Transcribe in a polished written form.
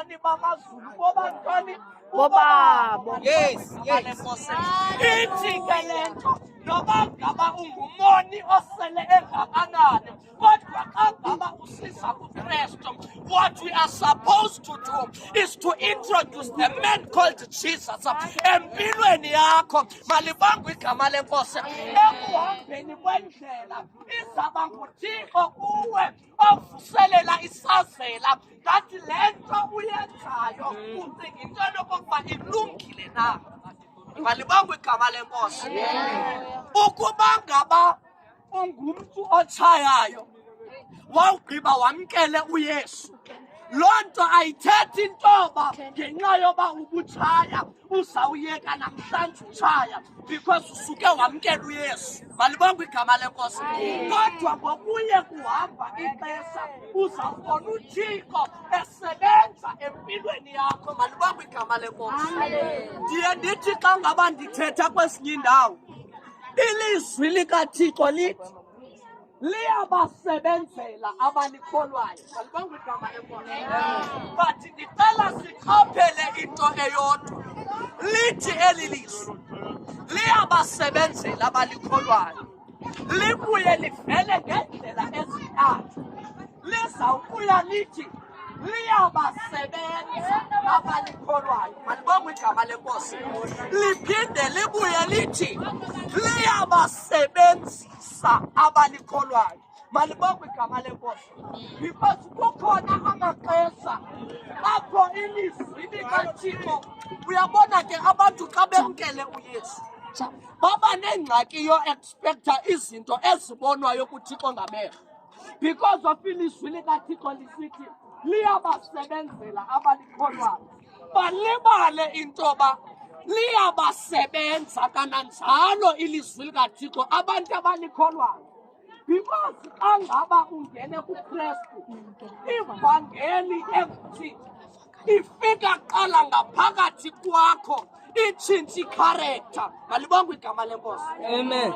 ubani bamazulu bobantoni Bobabo. Yes. ithi ke le nto noba ngaba ungumoni osele engakanani kodwa xa ngaba usisa kuKristu, what we are supposed to do is to introduce the man called Jesus empilweni yakho. Malibongwe igama lenkosi. Ekuhambeni kwendlela izaba nguThixo kuwe ovuselela isazela ngathi le nto uyenzayo ucinga into yokokuba ilungile na. Malibongwe igama lenkosi. Ukuba ngaba ungumntu otshayayo wawugqiba wamkele uYesu, loo nto ayithethi intoba ngenxa yoba ubutshaya uzawuyeka namhlanje utshaya because usuke wamkela uYesu. Malibongwe igama lenkosi. Kodwa ngokuye kuhamba ixesha uzawubona uThixo esebenza empilweni yakho. Malibongwe igama lenkosi. Ndiye ndithi xa ngaba ndithetha kwesinye indawo, ilizwi likaThixo lithi liyabasebenzela abalikholwayo. Malibongwe igama lenkosi. But ndicela siqaphele into eyodwa, lithi eli lizwi liyabasebenzela abalikholwayo, libuye livele ngendlela ezintathu. Lizawubuya lithi liyabasebenza abalikholwayo. Malibongwe igama lenkosi. Liphinde libuye lithi liyabasebenzisa abalikholwayo. Malibongwe igama lenkosi. Because kukhona amaxesha apho ilizwi likaThixo, uyabona ke abantu xa bemkele uYesu baba nengxaki yo-expecta izinto ezibonwayo kuThixo ngamehlo, because of ilizwi likaThixo lisithi liyabasebenzela abalikholwayo. Balibale intoba liyabasebenza kananjalo ilizwi likaThixo abantu abalikholwayo. Because xa ngaba ungene kuKristu, ivangeli enguThixo ifika qala ngaphakathi kwakho, itshintshe ikharektha. Malibongwe igama lenkosi. Amen.